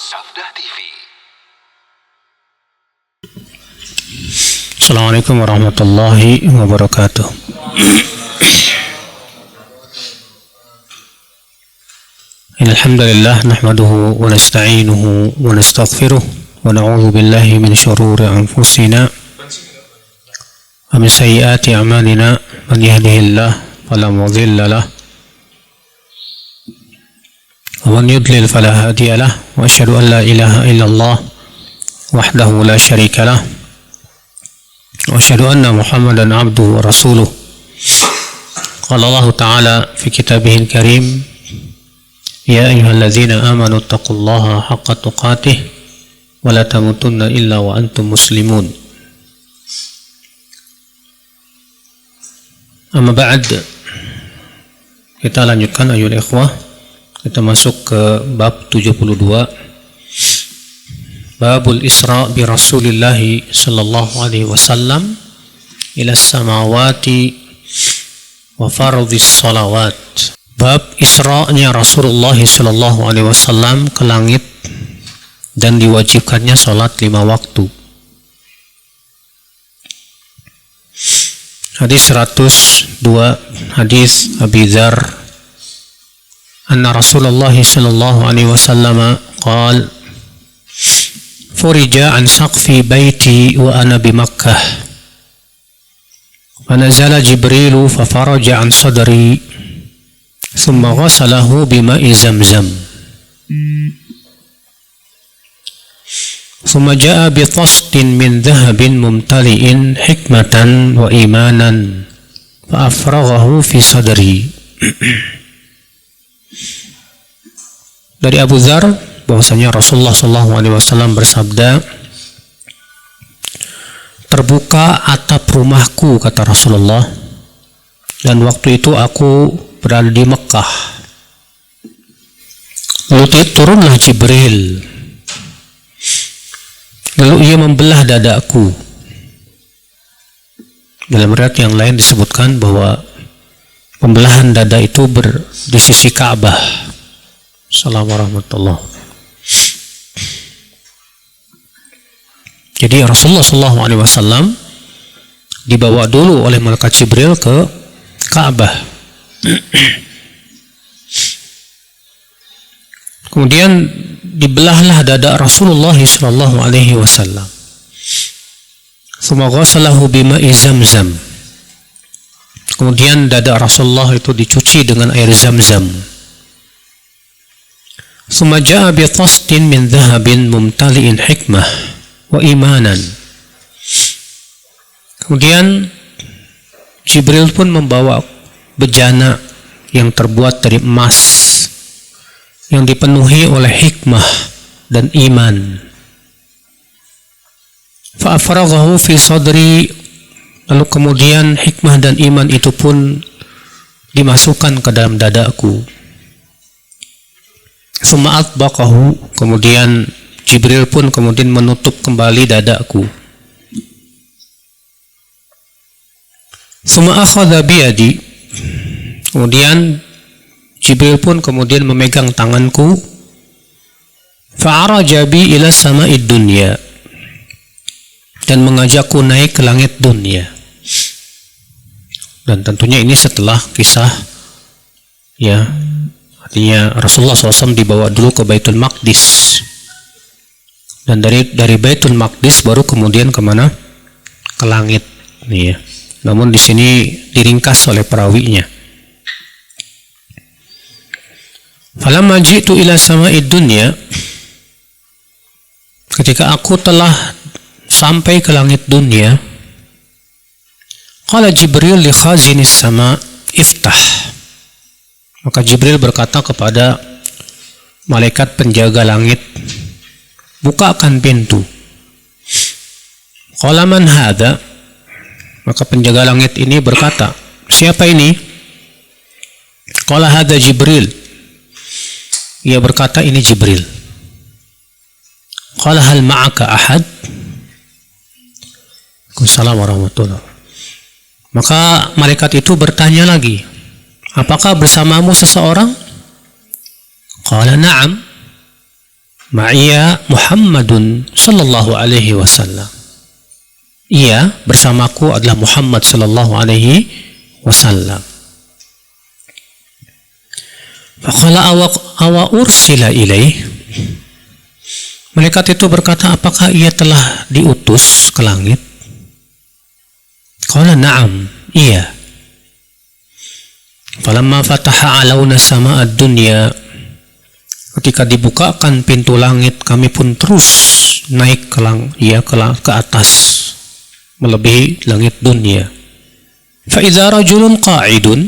Sabda TV. Assalamualaikum warahmatullahi wabarakatuh. Alhamdulillah nahmaduhu wa nasta'inuhu wa nastaghfiruh wa na'udzu billahi min shururi anfusina wa min sayyiati a'malina. Man yahdihillahu fala mudilla lahu wa man yudlil fala hadiya lahu wa asyhadu an la ilaha illallah wahdahu la syarika lahu wa asyhadu anna Muhammadan abduhu wa rasuluh. Qala Allah Ta'ala fi kitabihil karim, ya ayyuhalladzina amanu taqullaha haqqa tuqatih wa la tamutunna illa wa antum muslimun. Amma ba'd, kita lanjutkan ayol ikhwah. Kita masuk ke bab 72, Babul Isra bi Rasulillahi sallallahu alaihi wasallam ila samawati wa fardhis salawat. Bab Isra'nya Rasulullah sallallahu alaihi wasallam ke langit dan diwajibkannya salat 5 waktu. Hadis 102, hadis Abi Dzar anna Rasulullah sallallahu alaihi wasallam qala furija an saqfi baiti wa ana bi Makkah fa nazala Jibril fa faraja an sadri thumma ghasalahu bima'i Zamzam thumma jaa bi tastin min dhahabin mumtali'in hikmatan wa imanan fa afraghahu fi sadri. Dari Abu Dzar bahwasanya Rasulullah SAW bersabda, terbuka atap rumahku, kata Rasulullah, dan waktu itu aku berada di Mekah. Lalu turunlah Jibril, lalu ia membelah dadaku. Dalam riwayat yang lain disebutkan bahwa pembelahan dada itu di sisi Ka'bah. Assalamualaikum warahmatullahi wabarakatuh. Jadi Rasulullah SAW dibawa dulu oleh malaikat Jibril ke Ka'bah. Kemudian dibelahlah dada Rasulullah SAW. Tsumma ghasalahu bima'i Zamzam. Kemudian dada Rasulullah itu dicuci dengan air Zamzam. Tsumma jaa bi tastin min dhahabin mumtali'in hikmah wa imanan. Kemudian Jibril pun membawa bejana yang terbuat dari emas yang dipenuhi oleh hikmah dan iman. Fa afraghahu fi sadri. Lalu kemudian hikmah dan iman itu pun dimasukkan ke dalam dadaku. Tsumma atbaqahu. Kemudian Jibril pun kemudian menutup kembali dadaku. Tsumma akhadha biyadi. Kemudian Jibril pun kemudian memegang tanganku. Fa'araja bi ila sama'id dunya. Dan mengajakku naik ke langit dunia. Dan tentunya ini setelah kisah, ya, artinya Rasulullah SAW dibawa dulu ke Baitul Maqdis, dan dari Baitul Maqdis baru kemudian kemana? Ke langit, nih ya. Namun di sini diringkas oleh perawinya. Falamma ji'tu ila sama'id dunya. Ketika aku telah sampai ke langit dunia, qala Jibril li khazinis sama iftah. Maka Jibril berkata kepada malaikat penjaga langit, bukakan pintu. Qala man hadha. Maka penjaga langit ini berkata, siapa ini? Qala hadha Jibril. Ia berkata, ini Jibril. Qala hal ma'aka ahad? Assalamualaikum warahmatullahi wabarakatuh. Maka malaikat itu bertanya lagi, apakah bersamamu seseorang? Qala na'am. Ma'iya Muhammadun sallallahu alaihi wasallam. Ia bersamaku adalah Muhammad sallallahu alaihi wasallam. Faqala awa ursila ilaih. Malaikat itu berkata, apakah ia telah diutus ke langit? Qala na'am, iya. Falamma fataha alauna sama'ad dunya, ketika dibukakan pintu langit, kami pun terus naik ke atas, melebihi langit dunia. Fa idza rajulun qa'idun,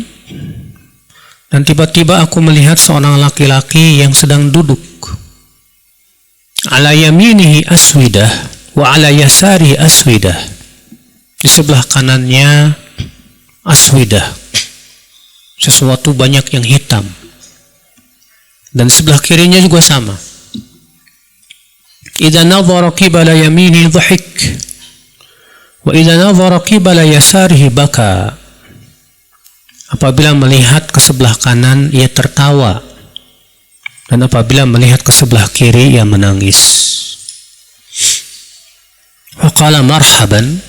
dan tiba-tiba aku melihat seorang laki-laki yang sedang duduk. Ala yaminihi aswidah wa ala yasarihi aswidah. Di sebelah kanannya aswidah, sesuatu banyak yang hitam, dan sebelah kirinya juga sama. Idza nadhara qibala yaminihi dhahik wa idza nadhara qibala yasarihi baka. Apabila melihat ke sebelah kanan, ia tertawa, dan apabila melihat ke sebelah kiri, ia menangis. Faqala marhaban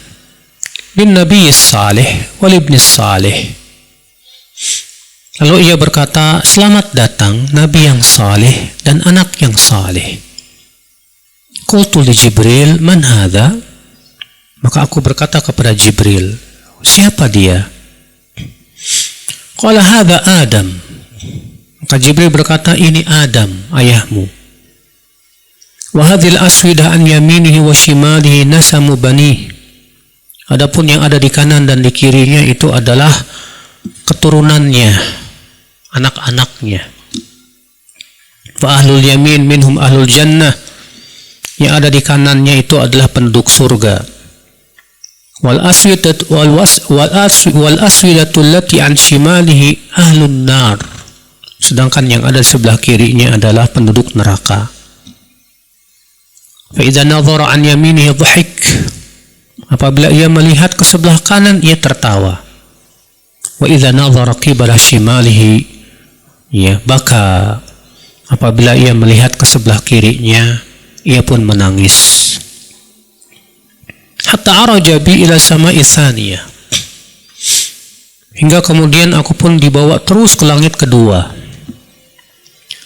bin nabiyis salih wal ibnis salih. Lalu ia berkata, selamat datang Nabi yang saleh dan anak yang saleh. Qultu li Jibril, man hadha? Maka aku berkata kepada Jibril, siapa dia? Qala hadha Adam. Maka Jibril berkata, ini Adam, ayahmu. Wa hadhil aswidah an yaminihi wa shimalihi nasamu bani. Adapun yang ada di kanan dan di kirinya itu adalah keturunannya, anak-anaknya. Fa ahlul yamin minhum ahlul jannah. Yang ada di kanannya itu adalah penduduk surga. Wal aswidatu allati an shimalihi ahlun nar. Sedangkan yang ada di sebelah kirinya adalah penduduk neraka. Fa idza nadhara an yaminihi dhahik. Apabila ia melihat ke sebelah kanan, ia tertawa. Wa idza nadhara qibala shimalihi, ia baka. Apabila ia melihat ke sebelah kirinya, ia pun menangis. Hatta araja bi ila sama'i tsaniyah. Hingga kemudian aku pun dibawa terus ke langit kedua.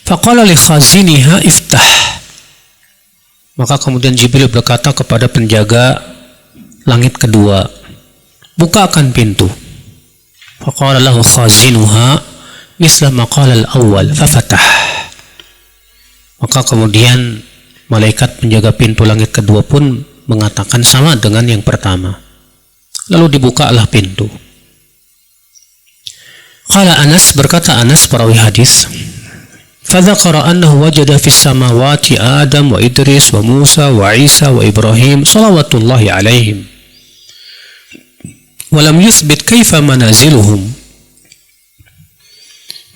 Faqala li khaziniha iftah. Maka kemudian Jibril berkata kepada penjaga langit kedua, bukakan pintu. Faqala lahu khazinuha misla ma qala al-awwal fafatah. Maka kemudian malaikat penjaga pintu langit kedua pun mengatakan sama dengan yang pertama. Lalu dibukalah pintu. Qala Anas, berkata Anas perawi hadis, fadzakara annahu wajada fis samawati Adam wa Idris wa Musa wa Isa wa Ibrahim salawatullahi alaihim. Walam yuthbit kaifa manaziluhum.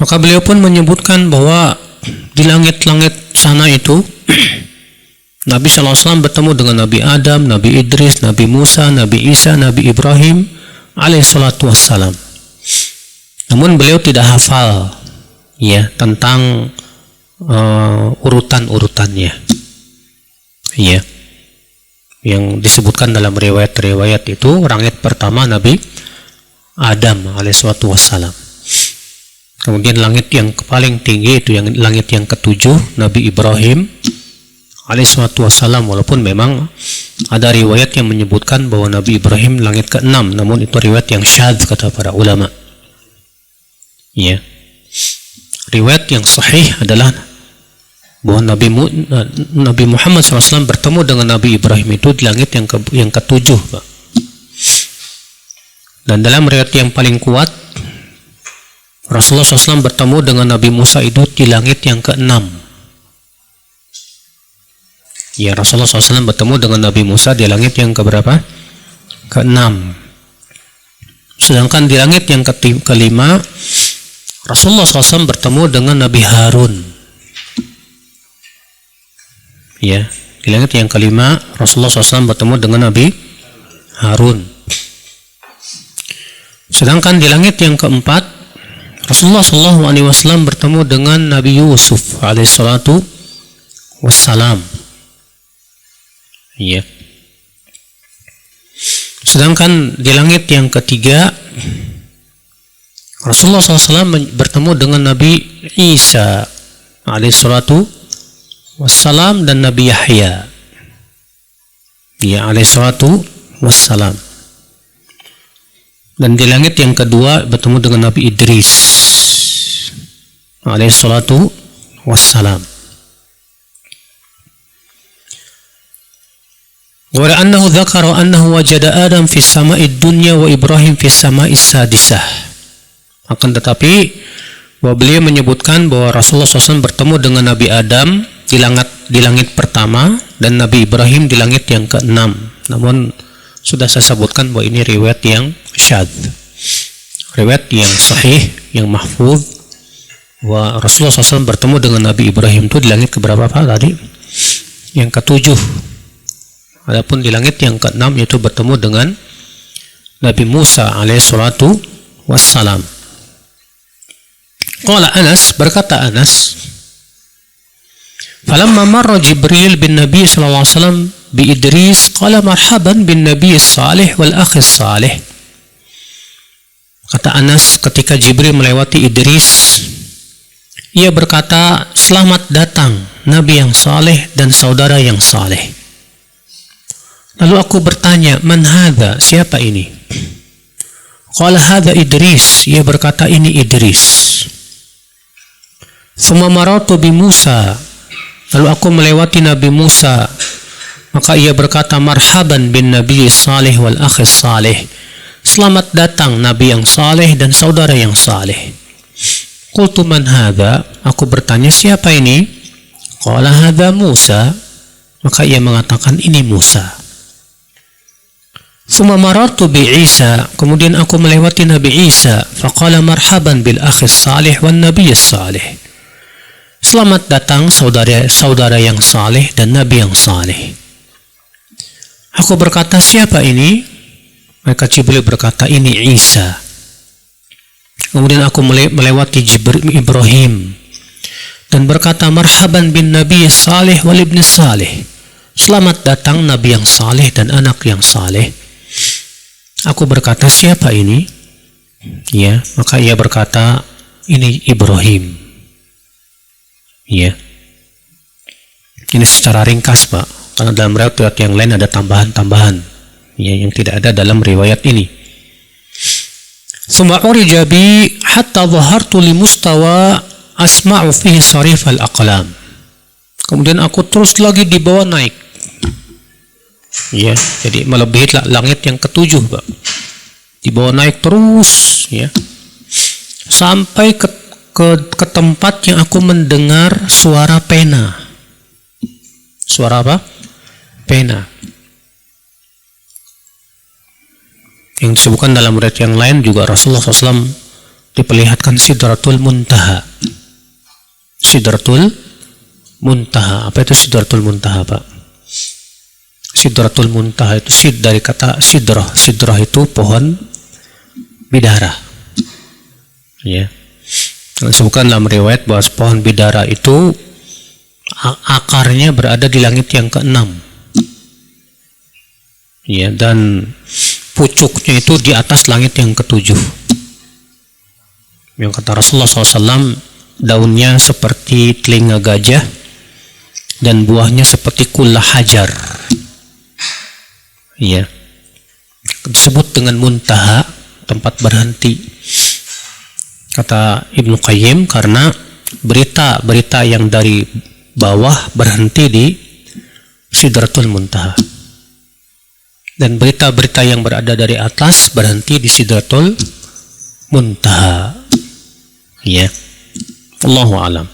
Maka beliau pun menyebutkan bahwa di langit-langit sana itu Nabi SAW bertemu dengan Nabi Adam, Nabi Idris, Nabi Musa, Nabi Isa, Nabi Ibrahim alaihissalatu wassalam. Namun beliau tidak hafal ya tentang urutan-urutannya. Ya. Yang disebutkan dalam riwayat-riwayat itu, langit pertama Nabi Adam alaihissalatu wassalam. Kemudian langit yang paling tinggi itu yang langit yang ketujuh Nabi Ibrahim alaihissalatu wassalam, walaupun memang ada riwayat yang menyebutkan bahwa Nabi Ibrahim langit ke-6, namun itu riwayat yang syadz kata para ulama. Ya. Riwayat yang sahih adalah bahwa Nabi Muhammad SAW bertemu dengan Nabi Ibrahim itu di langit yang ketujuh, Pak. Dan dalam riwayat yang paling kuat, Rasulullah SAW bertemu dengan Nabi Musa itu di langit yang ke-6. Ya, Rasulullah SAW bertemu dengan Nabi Musa di langit yang keberapa? Ke-6. Sedangkan di langit yang kelima, Rasulullah SAW bertemu dengan Nabi Harun. Ya, di langit yang kelima, Rasulullah SAW bertemu dengan Nabi Harun. Sedangkan di langit yang keempat, Rasulullah SAW bertemu dengan Nabi Yusuf alaihissalatu wassalam. Ya. Sedangkan di langit yang ketiga, Rasulullah SAW bertemu dengan Nabi Isa alaihissalatu wassalam dan Nabi Yahya, ya, alaihissalatu wassalam. Dan di langit yang kedua bertemu dengan Nabi Idris alaihissalatu wassalam. Wa annahu dzakara annahu wajada Adam fi sama'id dunya wa Ibrahim fi sama'is sadisah. Akan tetapi bahwa beliau menyebutkan bahwa Rasulullah SAW bertemu dengan Nabi Adam di langit pertama dan Nabi Ibrahim di langit yang ke-6. Namun sudah saya sebutkan bahwa ini riwayat yang syadz. Riwayat yang sahih, yang mahfuz, bahwa Rasulullah SAW bertemu dengan Nabi Ibrahim itu di langit keberapa Pak tadi? Yang ke-7. Adapun di langit yang ke-6 yaitu bertemu dengan Nabi Musa alaihissalatu wassalam. Qala Anas, berkata Anas, falamma marra Jibril bin Nabi sallallahu alaihi wasallam bi Idris qala marhaban bin Nabi salih wal akhi salih. Kata Anas, ketika Jibril melewati Idris, ia berkata, selamat datang Nabi yang saleh dan saudara yang saleh. Lalu aku bertanya, man hadha, siapa ini? Qala hadha Idris, ia berkata ini Idris. Thumma maratu bi Musa, lalu aku melewati Nabi Musa, maka ia berkata marhaban bin Nabi salih wal akhi salih. Selamat datang Nabi yang saleh dan saudara yang saleh. Qultu man hadha, aku bertanya siapa ini? Qala hadha Musa, maka ia mengatakan ini Musa. Thumma marartu bi Isa, kemudian aku melewati Nabi Isa, faqala marhaban bil akhi salih wan nabiy salih. Selamat datang saudara yang saleh dan nabi yang saleh. Aku berkata siapa ini? Maka Jibril berkata ini Isa. Kemudian aku melewati Ibrahim dan berkata marhaban bin nabiy salih wal ibni salih. Selamat datang nabi yang saleh dan anak yang saleh. Aku berkata siapa ini? Ya, maka ia berkata ini Ibrahim. Ya. Ini secara ringkas Pak, karena dalam riwayat yang lain ada tambahan-tambahan ya, yang tidak ada dalam riwayat ini. Summa urija bi hatta dhahartu li mustawa asma'u fihi sarif al-aqlam. Kemudian aku terus lagi dibawa naik. Ya, jadi melebihi langit yang ke-7 Pak. Dibawa naik terus ya. Sampai ke tempat yang aku mendengar suara pena. Suara apa? Pena. Yang disebutkan dalam riwayat yang lain juga Rasulullah SAW diperlihatkan Sidratul Muntaha. Sidratul Muntaha. Apa itu Sidratul Muntaha Pak? Sidratul Muntaha itu dari kata sidrah. Sidrah itu pohon bidara. Ya. Disebutkan dalam riwayat bahwa pohon bidara itu akarnya berada di langit yang ke-6. Ya, dan pucuknya itu di atas langit yang ke-7. Yang kata Rasulullah SAW, daunnya seperti telinga gajah dan buahnya seperti kullah hajar. Ya, disebut dengan muntaha, tempat berhenti. Kata Ibnu Qayyim karena berita-berita yang dari bawah berhenti di Sidratul Muntaha, dan berita-berita yang berada dari atas berhenti di Sidratul Muntaha. Ya, Allahu a'lam.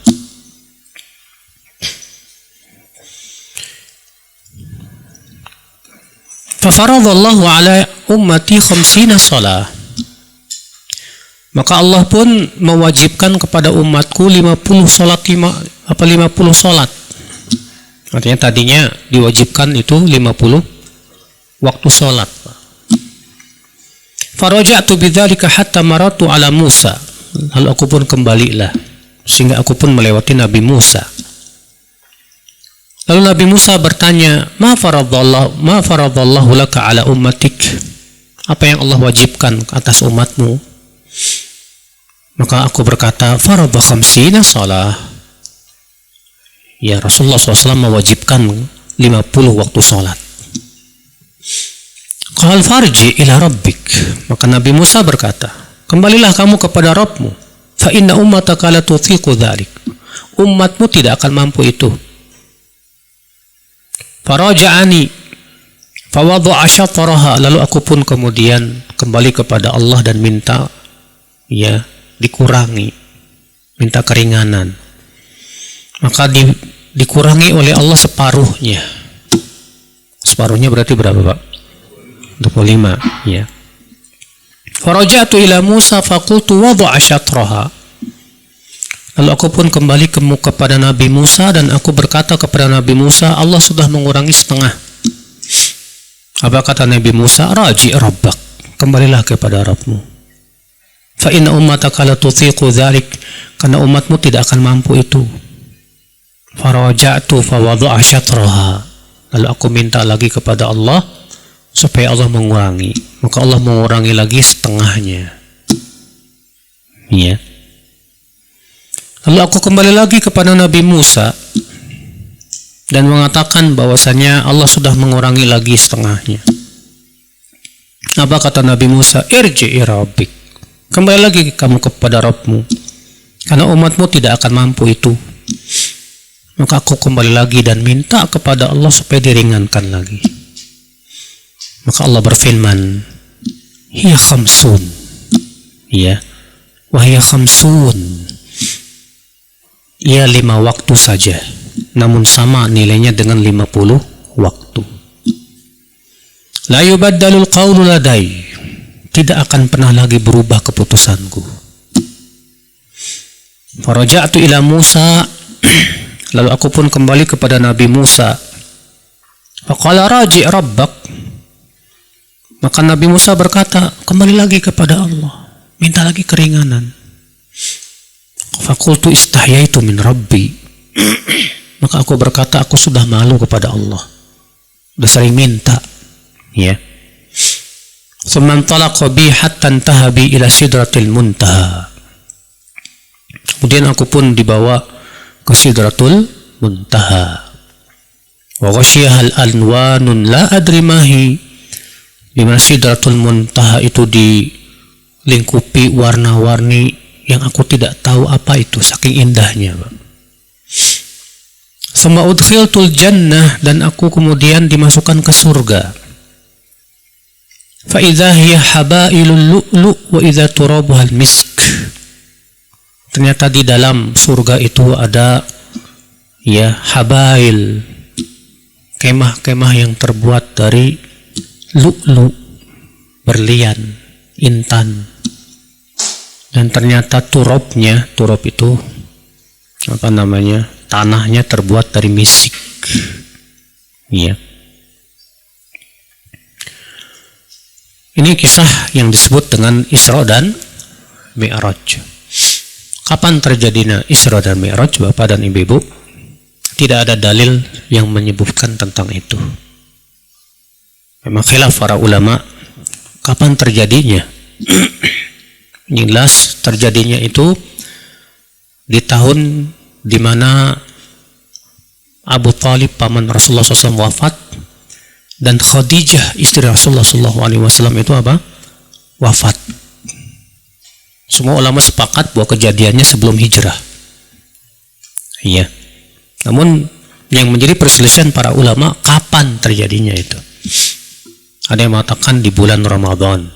Fafaradallahu ala ummati 50 salah. Maka Allah pun mewajibkan kepada umatku 50 salat. Artinya tadinya diwajibkan itu 50 waktu salat. Faraja'tu bidzalika hatta maratu ala Musa. Lalu aku pun kembalilah sehingga aku pun melewati Nabi Musa. Lalu Nabi Musa bertanya, ma faradallahu laka ala ummatik? Apa yang Allah wajibkan atas umatmu? Maka aku berkata, faradha khamsina salah. Ya, Rasulullah SAW mewajibkan 50 waktu salat. Qal farji ila rabbik. Maka Nabi Musa berkata, kembalilah kamu kepada Rabbmu. Fa inna ummataka la tutiqu dzalik. Umatmu tidak akan mampu itu. Faraja'ani fawadha'a syatraha. Lalu aku pun kemudian kembali kepada Allah dan minta dikurangi, minta keringanan. Maka dikurangi oleh Allah separuhnya. Separuhnya berarti berapa, Pak? 25, ya. Faraja'tu ila Musa faqultu wadha'a syatraha. Lalu aku pun kembali kepada Nabi Musa dan aku berkata kepada Nabi Musa, Allah sudah mengurangi setengah. Apa kata Nabi Musa? Raji' rabbak. Kembalilah kepada Rabbmu. Fa inna ummataka la tutiqu dzalik. Karena umatmu tidak akan mampu itu. Faraja'tu fawadha'a syatraha. Lalu aku minta lagi kepada Allah supaya Allah mengurangi. Maka Allah mengurangi lagi setengahnya. Ya. Lalu aku kembali lagi kepada Nabi Musa dan mengatakan bahwasanya Allah sudah mengurangi lagi setengahnya. Apa kata Nabi Musa? Irji'i rabbik. Kembali lagi kamu kepada Rabbmu. Karena umatmu tidak akan mampu itu. Maka aku kembali lagi dan minta kepada Allah supaya diringankan lagi. Maka Allah berfirman, hiya khamsun. Ya. Wahya khamsun. Ya 5 waktu saja. Namun sama nilainya dengan 50 waktu. La yubaddalul qawlu ladai. Tidak akan pernah lagi berubah keputusanku. Faraja'tu ila Musa. Lalu aku pun kembali kepada Nabi Musa. Faqala raji' rabbak. Maka Nabi Musa berkata, kembali lagi kepada Allah. Minta lagi keringanan. Faqultu istahyaitu min rabbi. Maka aku berkata, aku sudah malu kepada Allah. Sudah sering minta. Ya. Tsumma talaqa bi hatta intaha bi ila sidratil muntaha. Kemudian aku pun dibawa ke sidratul muntaha. Wa ghasyiha al-anwanun la adri mahi. Di mana sidratul muntaha itu dilingkupi warna-warni yang aku tidak tahu apa itu, saking indahnya. Tsumma udkhiltul jannah. Dan aku kemudian dimasukkan ke surga. Fa idza hiya habailul lu'lu' wa idza turabuhal misk. Ternyata di dalam surga itu ada habail, kemah-kemah yang terbuat dari lu'lu', berlian, intan. Dan ternyata turab itu tanahnya terbuat dari misik. Ya. Ini kisah yang disebut dengan Isra dan Mi'raj. Kapan terjadinya Isra dan Mi'raj, Bapak dan Ibu-ibu? Tidak ada dalil yang menyebutkan tentang itu. Memang khilaf para ulama kapan terjadinya. Jelas terjadinya itu di tahun di mana Abu Thalib paman Rasulullah SAW wafat. Dan Khadijah istri Rasulullah SAW itu wafat. Semua ulama sepakat bahwa kejadiannya sebelum hijrah. Iya. Namun yang menjadi perselisihan para ulama kapan terjadinya itu. Ada yang mengatakan di bulan Ramadan.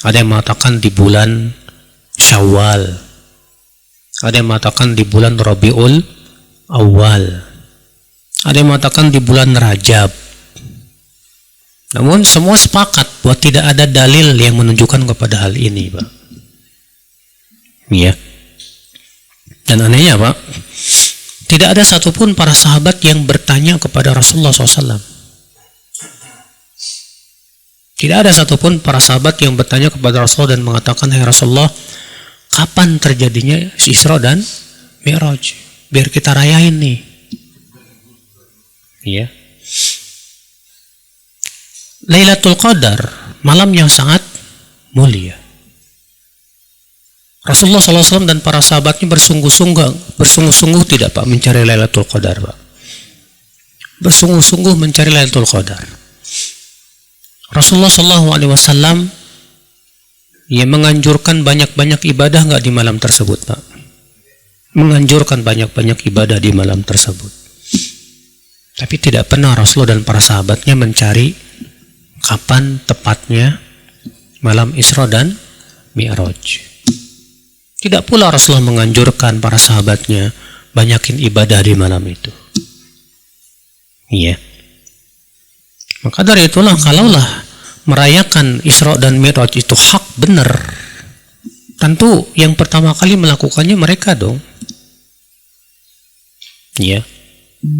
Ada yang mengatakan di bulan Syawal. Ada yang mengatakan di bulan Rabiul Awal. Ada yang mengatakan di bulan Rajab. Namun semua sepakat bahwa tidak ada dalil yang menunjukkan kepada hal ini, Pak. Ya. Dan anehnya, Pak, tidak ada satupun para sahabat yang bertanya kepada Rasulullah SAW. Tidak ada satupun para sahabat yang bertanya kepada Rasulullah dan mengatakan, hai Rasulullah, kapan terjadinya Isra dan Mi'raj? Biar kita rayain nih. Ya. Lailatul Qadar, malam yang sangat mulia. Rasulullah SAW dan para sahabatnya bersungguh-sungguh tidak Pak mencari Lailatul Qadar, Pak. Bersungguh-sungguh mencari Lailatul Qadar. Rasulullah SAW menganjurkan banyak-banyak ibadah nggak di malam tersebut, Pak? Menganjurkan banyak-banyak ibadah di malam tersebut. Tapi tidak pernah Rasulullah dan para sahabatnya mencari kapan tepatnya malam Isra dan Mi'raj. Tidak pula Rasulullah menganjurkan para sahabatnya banyakin ibadah di malam itu. Iya. Maka dari itulah kalaulah merayakan Isra dan Mi'raj itu hak benar, tentu yang pertama kali melakukannya mereka dong. Iya.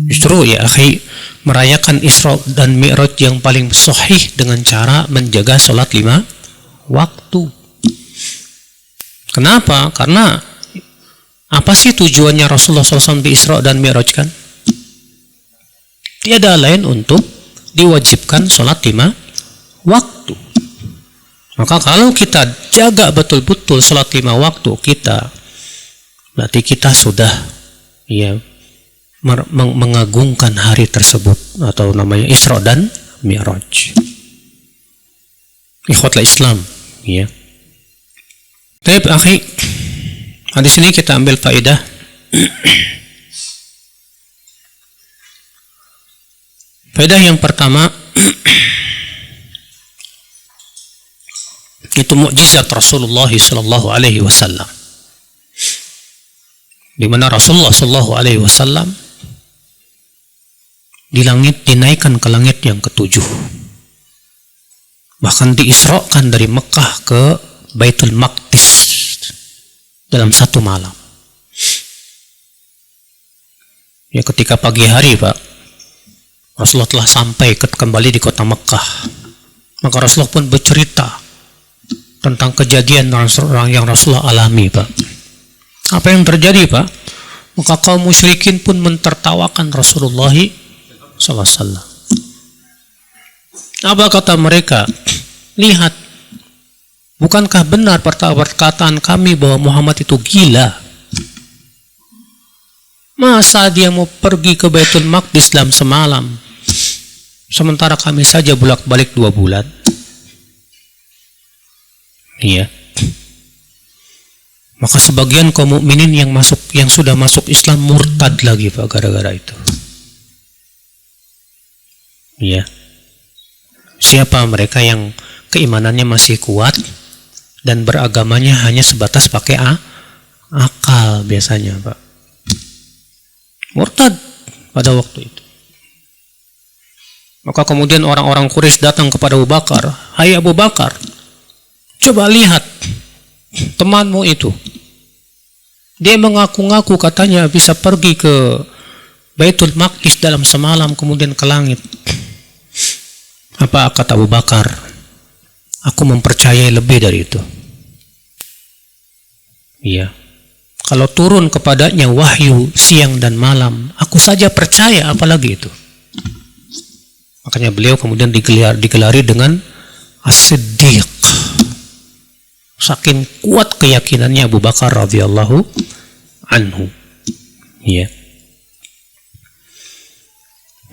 Justru ya akhi, merayakan Isra dan Mi'raj yang paling sahih dengan cara menjaga sholat 5 waktu. Kenapa? Karena apa sih tujuannya Rasulullah SAW di Isra dan Mi'raj kan? Tiada lain untuk diwajibkan sholat 5 waktu. Maka kalau kita jaga betul-betul sholat 5 waktu kita, berarti kita sudah ya mengagungkan hari tersebut atau namanya Isra dan Mi'raj. Ikhwatul Islam, ya. Baik, akhi, di sini kita ambil faedah. Faedah yang pertama itu mukjizat Rasulullah sallallahu alaihi wasallam. Di mana Rasulullah sallallahu alaihi wasallam dinaikkan ke langit yang ketujuh. Bahkan diisrakan dari Mekah ke Baitul Maqdis dalam satu malam. Ya, ketika pagi hari, Pak, Rasulullah telah sampai kembali di kota Mekah. Maka Rasulullah pun bercerita tentang kejadian yang Rasulullah alami, Pak. Apa yang terjadi, Pak? Maka kaum musyrikin pun mentertawakan Rasulullah SAW. Apa kata mereka? Lihat, bukankah benar perkataan kami bahwa Muhammad itu gila? Masa dia mau pergi ke Baitul Maqdis dalam semalam, sementara kami saja bolak-balik 2 bulan? Iya. Maka sebagian kaum mukminin yang sudah masuk Islam murtad lagi, Pak, gara-gara itu. Iya. Siapa mereka yang keimanannya masih kuat dan beragamanya hanya sebatas pakai akal biasanya, Pak? Murtad pada waktu itu. Maka kemudian orang-orang Quraisy datang kepada Abu Bakar. Hai Abu Bakar, coba lihat temanmu itu. Dia mengaku-ngaku katanya bisa pergi ke Baitul Maqdis dalam semalam kemudian ke langit. Apa kata Abu Bakar? Aku mempercayai lebih dari itu. Iya. Kalau turun kepadanya wahyu siang dan malam, aku saja percaya, apalagi itu. Makanya beliau kemudian digelari dengan As-Siddiq. Saking kuat keyakinannya Abu Bakar radhiyallahu anhu. Iya.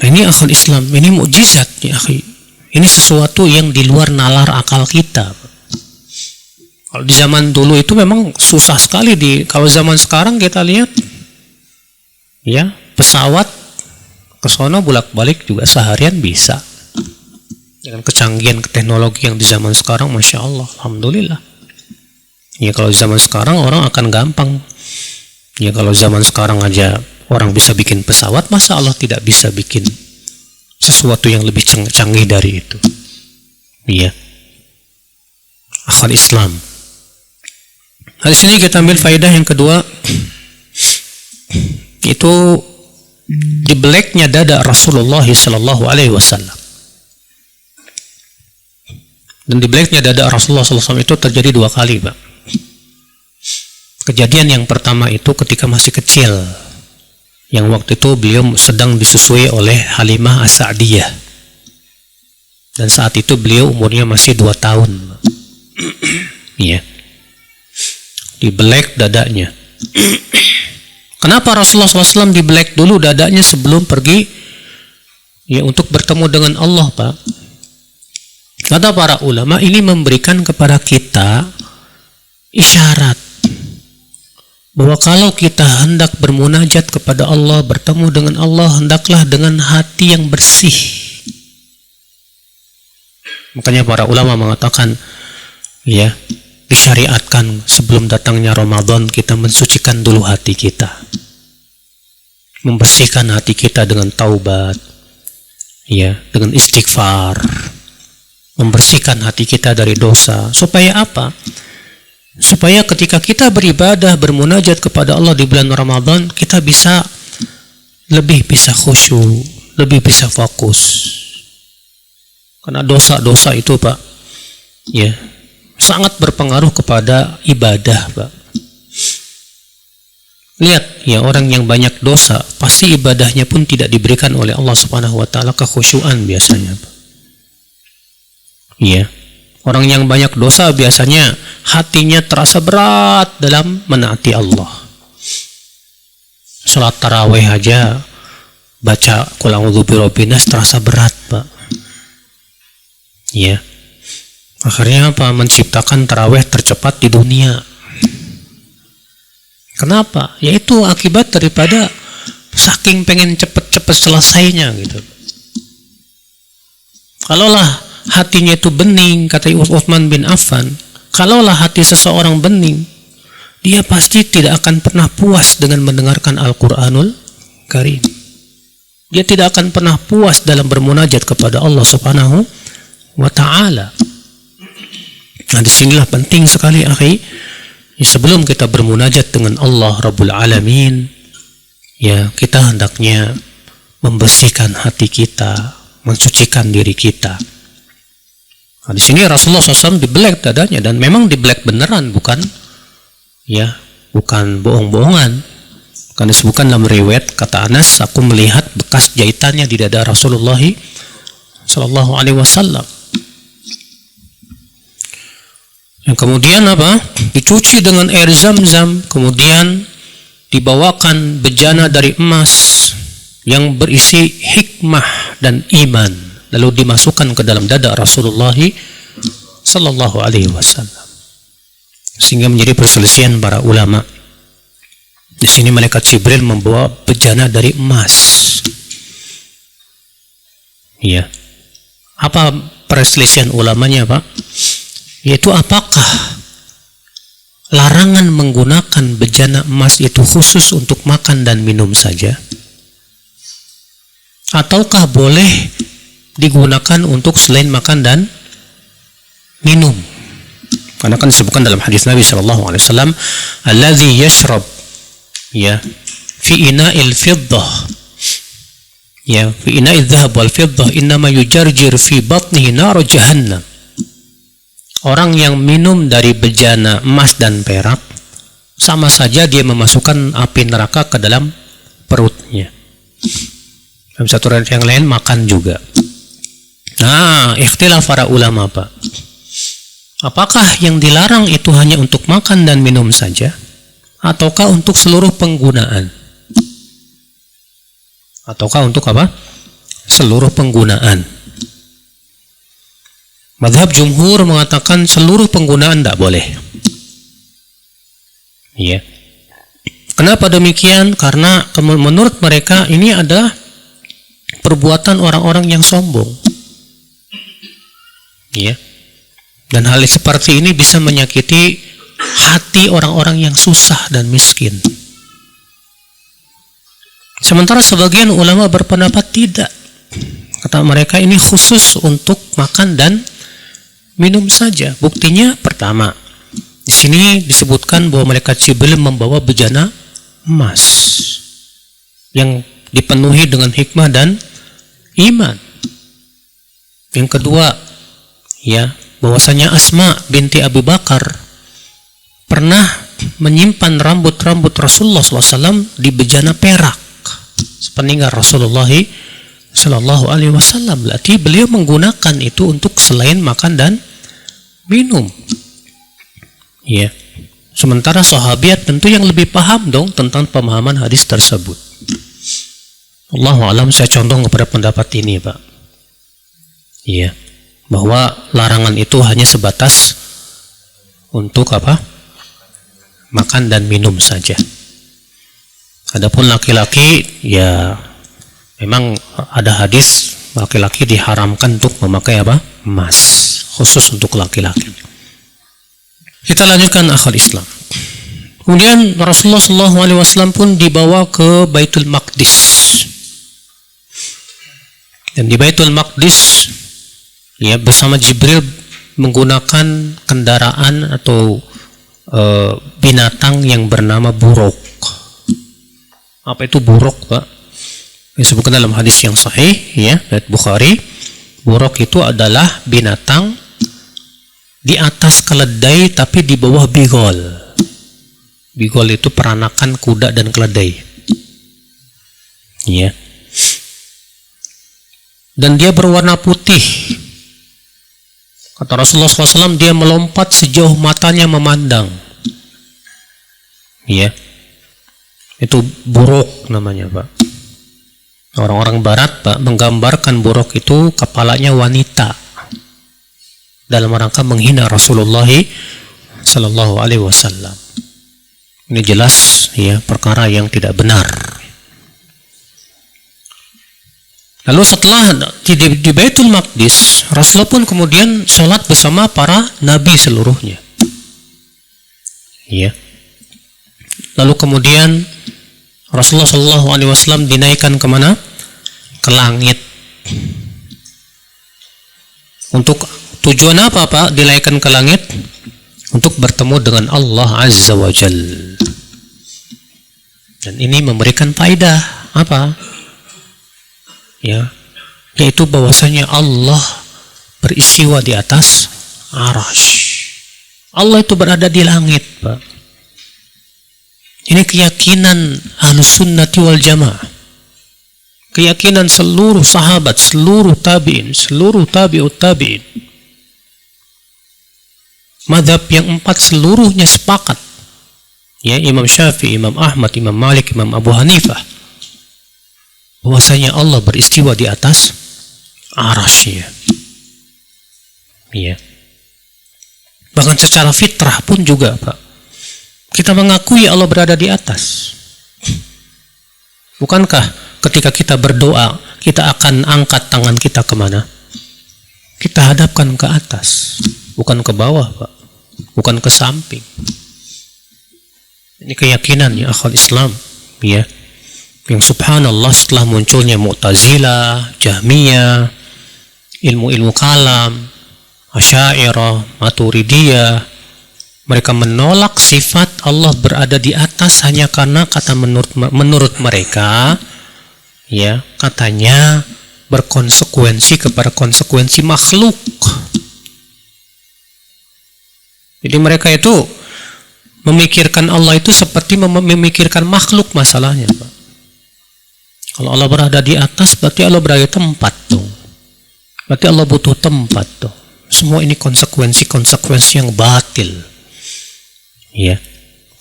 Nah, ini akhul Islam, ini mukjizat ya akhi. Ini sesuatu yang di luar nalar akal kita. Kalau di zaman dulu itu memang susah sekali. Kalau zaman sekarang kita lihat, ya, pesawat ke sono bolak-balik juga seharian bisa. Dengan kecanggihan teknologi yang di zaman sekarang, Masya Allah, Alhamdulillah. Ya, kalau di zaman sekarang orang akan gampang. Ya, kalau zaman sekarang aja orang bisa bikin pesawat, masa Allah tidak bisa bikin sesuatu yang lebih canggih dari itu? Iya. Akal Islam. Di sini kita ambil faedah yang kedua, itu dibeleknya dada Rasulullah sallallahu alaihi wasallam. Dan dibeleknya dada Rasulullah SAW itu terjadi 2 kali, Pak. Kejadian yang pertama itu ketika masih kecil. yang waktu itu beliau sedang disusui oleh Halimah As-Sa'diyah, dan saat itu beliau umurnya masih 2 tahun. Ya, dibelek dadanya. Kenapa Rasulullah SAW dibelek dulu dadanya sebelum pergi ya untuk bertemu dengan Allah, Pak? Kata para ulama, ini memberikan kepada kita isyarat bahwa kalau kita hendak bermunajat kepada Allah, bertemu dengan Allah, hendaklah dengan hati yang bersih. Makanya para ulama mengatakan, ya, disyariatkan sebelum datangnya Ramadan kita mensucikan dulu hati kita, membersihkan hati kita dengan taubat, ya, dengan istighfar, membersihkan hati kita dari dosa. Supaya apa? Supaya ketika kita beribadah, bermunajat kepada Allah di bulan Ramadan, kita lebih bisa khusyuk, lebih bisa fokus. Karena dosa-dosa itu, Pak, ya, sangat berpengaruh kepada ibadah, Pak. Lihat, ya, orang yang banyak dosa, pasti ibadahnya pun tidak diberikan oleh Allah Subhanahu wa taala kekhusyuan biasanya, Pak. Ya. Orang yang banyak dosa biasanya hatinya terasa berat dalam menaati Allah. Salat tarawih aja baca Qul a'udzu birabbin nas terasa berat, Pak. Ya. Akhirnya apa? Menciptakan tarawih tercepat di dunia. Kenapa? Yaitu akibat daripada saking pengen cepet-cepet selesainya gitu. Kalaulah hatinya itu bening, kata Utsman bin Affan, kalaulah hati seseorang bening, dia pasti tidak akan pernah puas dengan mendengarkan Al-Quranul Karim. Dia tidak akan pernah puas dalam bermunajat kepada Allah Subhanahu wa ta'ala. Nah, disinilah penting sekali, akhi, sebelum kita bermunajat dengan Allah Rabbul Alamin, ya, kita hendaknya membersihkan hati kita, mensucikan diri kita. Nah, di sini Rasulullah SAW dibelek dadanya, dan memang dibelek beneran, bukan bohong-bohongan. Karena disebutkan dalam riwayat, kata Anas, aku melihat bekas jahitannya di dada Rasulullah Sallallahu Alaihi Wasallam. Yang kemudian apa? Dicuci dengan air zam-zam, kemudian dibawakan bejana dari emas yang berisi hikmah dan iman, lalu dimasukkan ke dalam dada Rasulullah Sallallahu Alaihi Wasallam. Sehingga menjadi perselisihan para ulama. Di sini malaikat Jibril membawa bejana dari emas. Ya. Apa perselisihan ulamanya, Pak? Yaitu apakah larangan menggunakan bejana emas itu khusus untuk makan dan minum saja? Ataukah boleh digunakan untuk selain makan dan minum? Karena kan disebutkan dalam hadis Nabi SAW, alladzi yashrab, ya, fi ina'il fiddah, ya, fi ina'il dhahab wal fiddah innama yujarjir fi batnihi nar jahannam. Orang yang minum dari bejana emas dan perak, sama saja dia memasukkan api neraka ke dalam perutnya. Dalam satu riwayat yang lain, makan juga. Nah, ikhtilaf para ulama, Pak. Apakah yang dilarang itu hanya untuk makan dan minum saja, ataukah untuk seluruh penggunaan? Ataukah untuk apa? Seluruh penggunaan. Mazhab jumhur mengatakan seluruh penggunaan tidak boleh. Ya. Kenapa demikian? Karena menurut mereka ini adalah perbuatan orang-orang yang sombong. Ya. Dan hal seperti ini bisa menyakiti hati orang-orang yang susah dan miskin. Sementara sebagian ulama berpendapat tidak. Kata mereka ini khusus untuk makan dan minum saja. Buktinya pertama, di sini disebutkan bahwa malaikat Jibril membawa bejana emas yang dipenuhi dengan hikmah dan iman. Yang kedua, ya, bahwasanya Asma binti Abu Bakar pernah menyimpan rambut-rambut Rasulullah SAW di bejana perak. sepeninggal Rasulullah Shallallahu Alaihi Wasallam. Berarti beliau menggunakan itu untuk selain makan dan minum. Ya. Sementara sahabiat tentu yang lebih paham dong tentang pemahaman hadis tersebut. Allahu a'lam, saya condong kepada pendapat ini, Pak. Iya. Bahwa larangan itu hanya sebatas untuk apa? Makan dan minum saja. Adapun laki-laki, ya memang ada hadis laki-laki diharamkan untuk memakai apa? Emas, khusus untuk laki-laki. Kita lanjutkan akhwal Islam. Kemudian Rasulullah SAW pun dibawa ke Baitul Maqdis. Dan di Baitul Maqdis, ya, bersama Jibril menggunakan kendaraan atau binatang yang bernama buruk. Apa itu buruk, Pak? Disebutkan dalam hadis yang sahih, ya, riwayat Bukhari. Buruk itu adalah binatang di atas keledai tapi di bawah bigol. Bigol itu peranakan kuda dan keledai. Ya. Dan dia berwarna putih. Kata Rasulullah SAW, dia melompat sejauh matanya memandang. Ya. Itu buruk namanya, Pak. Orang-orang barat, Pak, menggambarkan buruk itu kepalanya wanita dalam rangka menghina Rasulullah Sallallahu Alaihi Wasallam. Ini jelas, ya, perkara yang tidak benar. Lalu setelah di Baitul Maqdis, Rasulullah pun kemudian sholat bersama para nabi seluruhnya. Ya. Lalu kemudian Rasulullah Sallallahu Alaihi Wasallam dinaikkan kemana? Ke langit. Untuk tujuan apa, Pak, dinaikkan ke langit? Untuk bertemu dengan Allah Azza wa Jal. Dan ini memberikan faedah apa? Ya, yaitu bahwasanya Allah beristiwa di atas arasy. Allah itu berada di langit, Pak. Ini keyakinan Ahlus Sunnati wal Jamaah. Keyakinan seluruh sahabat, seluruh tabi'in, seluruh tabi'ut tabi'in. Mazhab yang 4 seluruhnya sepakat. Ya, Imam Syafi'i, Imam Ahmad, Imam Malik, Imam Abu Hanifah, bahwasanya Allah beristiwa di atas arasy-Nya. Ya. Bahkan secara fitrah pun juga, Pak, kita mengakui Allah berada di atas. Bukankah ketika kita berdoa, kita akan angkat tangan kita kemana? Kita hadapkan ke atas, bukan ke bawah, Pak, bukan ke samping. Ini keyakinan, ya, akhwal Islam, ya, yang subhanallah setelah munculnya Mu'tazilah, Jahmiyah, ilmu-ilmu kalam, Asy'ariyah, Maturidiyah, mereka menolak sifat Allah berada di atas hanya karena kata menurut mereka, ya, katanya berkonsekuensi kepada konsekuensi makhluk. Jadi mereka itu memikirkan Allah itu seperti memikirkan makhluk masalahnya, Pak. Kalau Allah berada di atas, berarti Allah berada di tempat tuh. Berarti Allah butuh tempat tuh. Semua ini konsekuensi yang batil. Ya.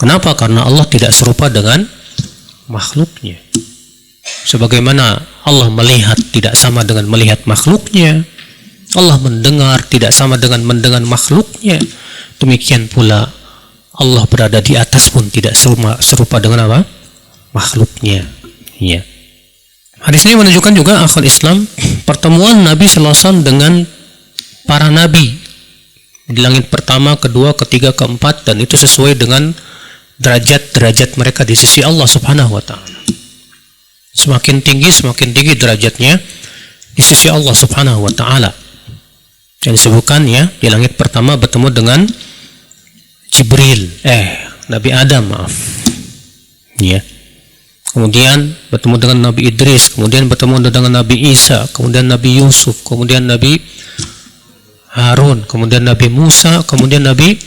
Kenapa? Karena Allah tidak serupa dengan makhluknya. Sebagaimana Allah melihat tidak sama dengan melihat makhluknya, Allah mendengar tidak sama dengan mendengar makhluknya, demikian pula Allah berada di atas pun tidak serupa dengan apa? Makhluknya. Ya. Hadis ini menunjukkan juga akhwal Islam pertemuan Nabi sallallahu alaihi wasallam dengan para nabi di langit pertama, kedua, ketiga, keempat, dan itu sesuai dengan derajat-derajat mereka di sisi Allah Subhanahu wa taala. Semakin tinggi derajatnya di sisi Allah Subhanahu wa taala. Yang disebutkan, ya, di langit pertama bertemu dengan Jibril, Nabi Adam, maaf. Ya. Kemudian bertemu dengan Nabi Idris, kemudian bertemu dengan Nabi Isa, kemudian Nabi Yusuf, kemudian Nabi Harun, kemudian Nabi Musa, kemudian Nabi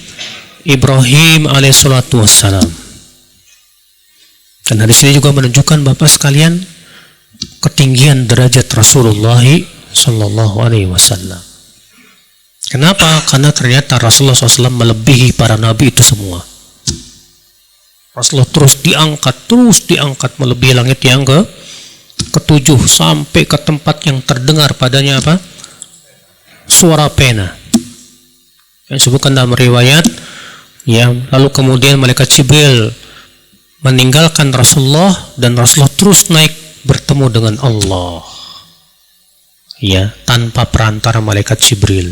Ibrahim alaihissalatu wassalam. Dan hadis ini juga menunjukkan Bapak sekalian ketinggian derajat Rasulullah Sallallahu Alaihi Wasallam. Kenapa? Karena ternyata Rasulullah SAW melebihi para nabi itu semua. Rasulullah terus diangkat melebihi langit yang ketujuh sampai ke tempat yang terdengar padanya apa? Suara pena. Yang disebutkan dalam riwayat, ya, lalu kemudian malaikat Jibril meninggalkan Rasulullah dan Rasulullah terus naik bertemu dengan Allah. Ya, tanpa perantara malaikat Jibril.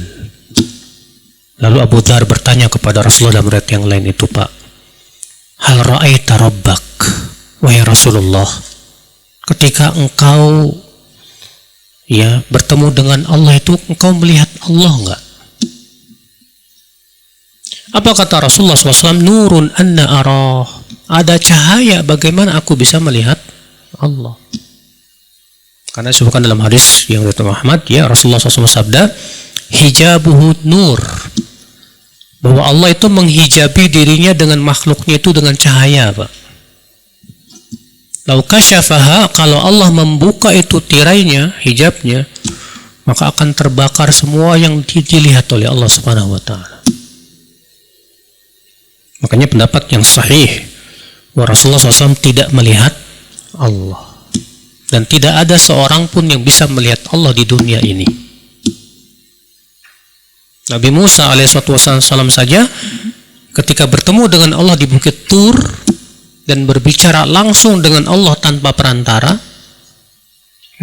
Lalu Abu Dzar bertanya kepada Rasulullah dalam riwayat yang lain itu, Pak, hal ra'aita rabbak, wahai Rasulullah, ketika engkau ya bertemu dengan Allah itu engkau melihat Allah enggak? Apa kata Rasulullah SAW? Nurun anna arah, ada cahaya bagaimana aku bisa melihat Allah. Karena disebutkan dalam hadis yang riwayat Muhammad, ya, Rasulullah SAW sabda, hijabuhu nur, bahwa Allah itu menghijabi dirinya dengan makhluknya itu dengan cahaya, Pak. Lau kasyafaha, kalau Allah membuka itu tirainya, hijabnya, maka akan terbakar semua yang dilihat oleh Allah Subhanahu wa taala. Makanya pendapat yang sahih bahwa Rasulullah SAW tidak melihat Allah. Dan tidak ada seorang pun yang bisa melihat Allah di dunia ini. Nabi Musa alaihissalam saja ketika bertemu dengan Allah di Bukit Tur dan berbicara langsung dengan Allah tanpa perantara,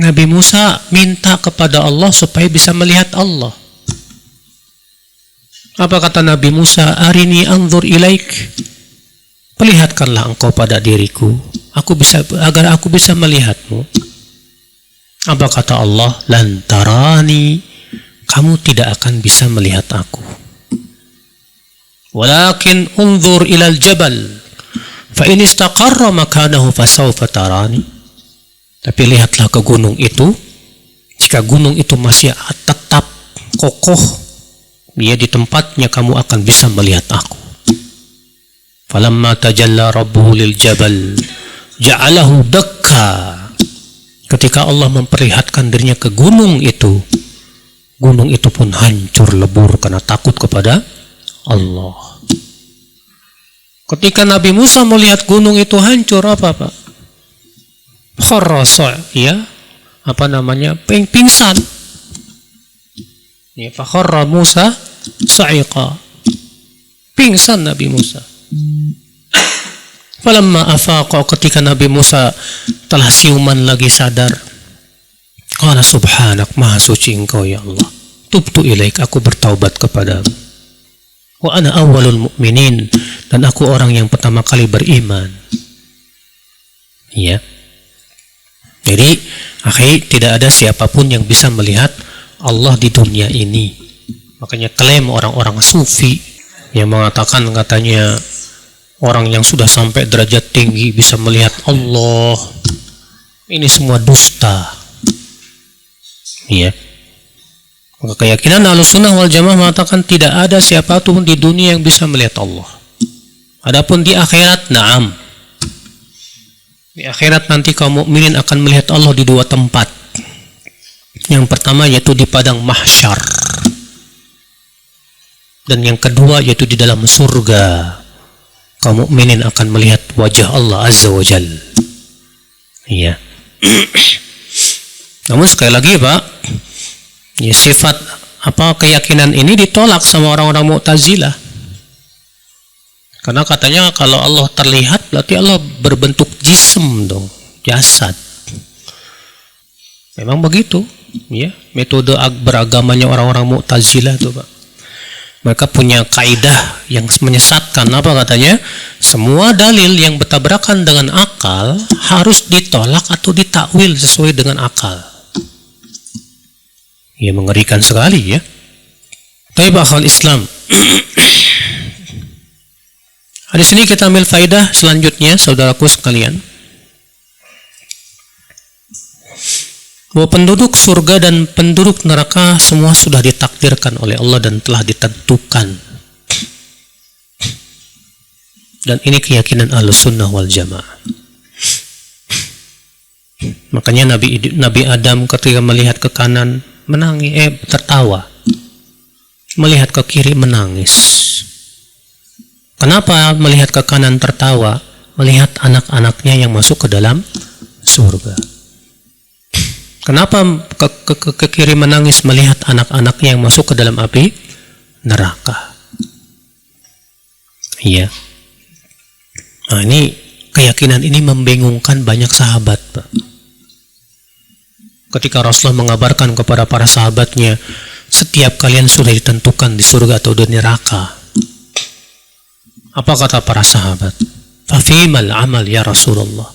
Nabi Musa minta kepada Allah supaya bisa melihat Allah. Apa kata Nabi Musa? Arini anzur ilaik, perlihatkanlah engkau pada diriku, agar aku bisa melihatmu. Apa kata Allah? Lantarani, kamu tidak akan bisa melihat aku. Walakin unzur ilal jabal, fa in istaqarra makanahu fasawfa tarani. Tapi lihatlah ke gunung itu, jika gunung itu masih tetap kokoh, dia di tempatnya, kamu akan bisa melihat aku. Falamma tajalla rabbuhu lil jabal ja'alahu dakka. Ketika Allah memperlihatkan dirinya ke gunung itu pun hancur lebur karena takut kepada Allah. Ketika Nabi Musa melihat gunung itu hancur, apa Pak? Kharasa, ya, pingsan. Ya, fakharra Musa sa'iqa, pingsan Nabi Musa. Falamma afaqa, ketika Nabi Musa telah siuman lagi sadar, qala subhanak, maha suci engkau ya Allah, tubtu ilaik, aku bertaubat kepadamu, wa ana awwalul mu'minin, dan aku orang yang pertama kali beriman. Ya, jadi tidak ada siapapun yang bisa melihat Allah di dunia ini. Makanya klaim orang-orang sufi yang mengatakan katanya orang yang sudah sampai derajat tinggi bisa melihat Allah, ini semua dusta. Ya. Maka keyakinan Ahlussunnah wal Jamaah mengatakan tidak ada siapapun di dunia yang bisa melihat Allah. Adapun di akhirat, na'am. Di akhirat nanti kaum mukminin akan melihat Allah di dua tempat. Yang pertama yaitu di padang mahsyar, dan yang kedua yaitu di dalam surga. Kaum mukminin akan melihat wajah Allah Azza wa Jal. Iya. Namun sekali lagi Pak, ya, sifat keyakinan ini ditolak sama orang-orang Mu'tazilah. Karena katanya kalau Allah terlihat berarti Allah berbentuk jism dong, jasad. Memang begitu, ya. Metode beragamanya orang-orang Mu'tazilah tuh Pak. Mereka punya kaidah yang menyesatkan. Apa katanya? Semua dalil yang bertabrakan dengan akal harus ditolak atau ditakwil sesuai dengan akal. Ya, mengerikan sekali, ya. Tapi akhwal Islam, di sini kita ambil faidah selanjutnya, saudaraku sekalian, bahwa penduduk surga dan penduduk neraka semua sudah ditakdirkan oleh Allah dan telah ditentukan. Dan ini keyakinan Ahlussunnah wal Jamaah. Makanya Nabi Adam ketika melihat ke kanan menangis, tertawa. Melihat ke kiri menangis. Kenapa melihat ke kanan tertawa? Melihat anak-anaknya yang masuk ke dalam surga. Kenapa ke kiri menangis? Melihat anak-anaknya yang masuk ke dalam api neraka. Iya. Nah, ini keyakinan ini membingungkan banyak sahabat, Pak. Ketika Rasulullah mengabarkan kepada para sahabatnya, setiap kalian sudah ditentukan di surga atau di neraka. Apa kata para sahabat? Fafimal amal ya Rasulullah.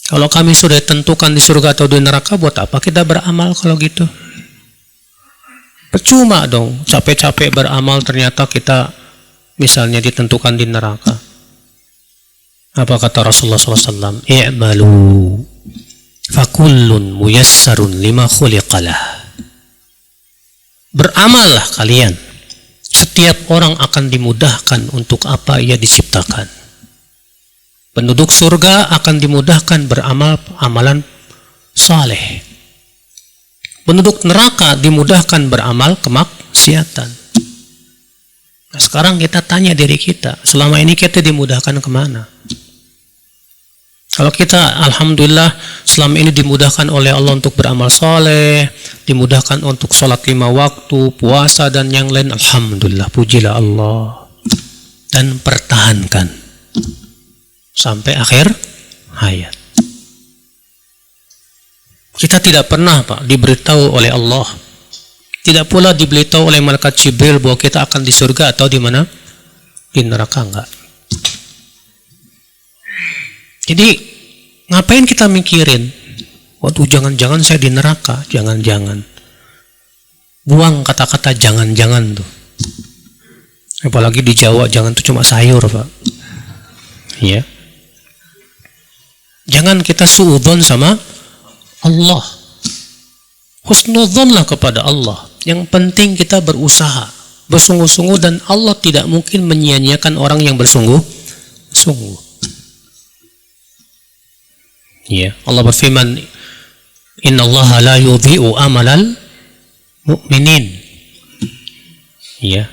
Kalau kami sudah ditentukan di surga atau di neraka, buat apa kita beramal kalau gitu? Percuma dong, capek-capek beramal ternyata kita misalnya ditentukan di neraka. Apa kata Rasulullah SAW? I'malu fakullun muyassarun lima khuliqalah. Beramallah kalian. Setiap orang akan dimudahkan untuk apa ia diciptakan. Penduduk surga akan dimudahkan beramal amalan saleh. Penduduk neraka dimudahkan beramal kemaksiatan. Nah, sekarang kita tanya diri kita, selama ini kita dimudahkan kemana? Kalau kita, alhamdulillah, selama ini dimudahkan oleh Allah untuk beramal soleh, dimudahkan untuk sholat 5 waktu, puasa dan yang lain, alhamdulillah, pujilah Allah. Dan pertahankan sampai akhir hayat. Kita tidak pernah, Pak, diberitahu oleh Allah, tidak pula diberitahu oleh malaikat Jibril bahwa kita akan di surga atau di mana? Di neraka, enggak. Jadi ngapain kita mikirin? Waduh, jangan-jangan saya di neraka, jangan-jangan. Buang kata-kata jangan-jangan tuh. Apalagi di Jawa, jangan tuh cuma sayur, Pak. Ya. Jangan kita suudzon sama Allah. Husnudzonlah kepada Allah. Yang penting kita berusaha, bersungguh-sungguh, dan Allah tidak mungkin menyia-nyiakan orang yang bersungguh-sungguh. Ya, Allah berfirman, innallaha la yudhi'u amalal mu'minin. Ya.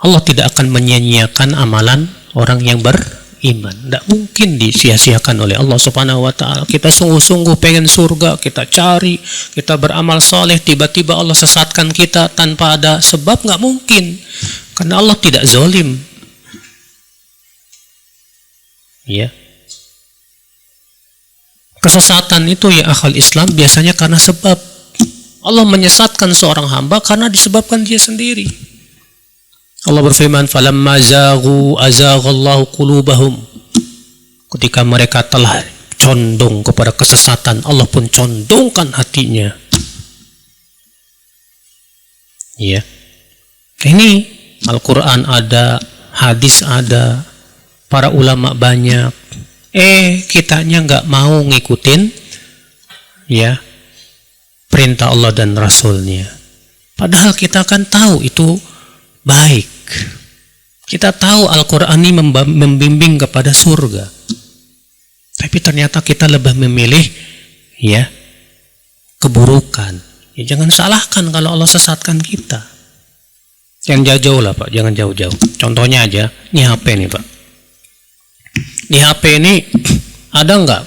Allah tidak akan menyia-nyiakan amalan orang yang beriman. Tidak mungkin disia-siakan oleh Allah Subhanahu wa taala. Kita sungguh-sungguh pengen surga, kita cari, kita beramal saleh, tiba-tiba Allah sesatkan kita tanpa ada sebab, nggak mungkin. Karena Allah tidak zalim. Ya. Kesesatan itu ya akhal Islam biasanya karena sebab. Allah menyesatkan seorang hamba karena disebabkan dia sendiri. Allah berfirman, falamma zaghu azaghallahu qulubahum. Ketika mereka telah condong kepada kesesatan, Allah pun condongkan hatinya. Ya. Ini Al-Quran ada, hadis ada, para ulama banyak. Kitanya nggak mau ngikutin ya perintah Allah dan Rasulnya. Padahal kita kan tahu itu baik. Kita tahu Al-Quran ini membimbing kepada surga. Tapi ternyata kita lebih memilih ya keburukan. Ya, jangan salahkan kalau Allah sesatkan kita. Jangan jauh-jauh lah, Pak, jangan jauh-jauh. Contohnya aja, ini HP nih, Pak. Di HP ini ada nggak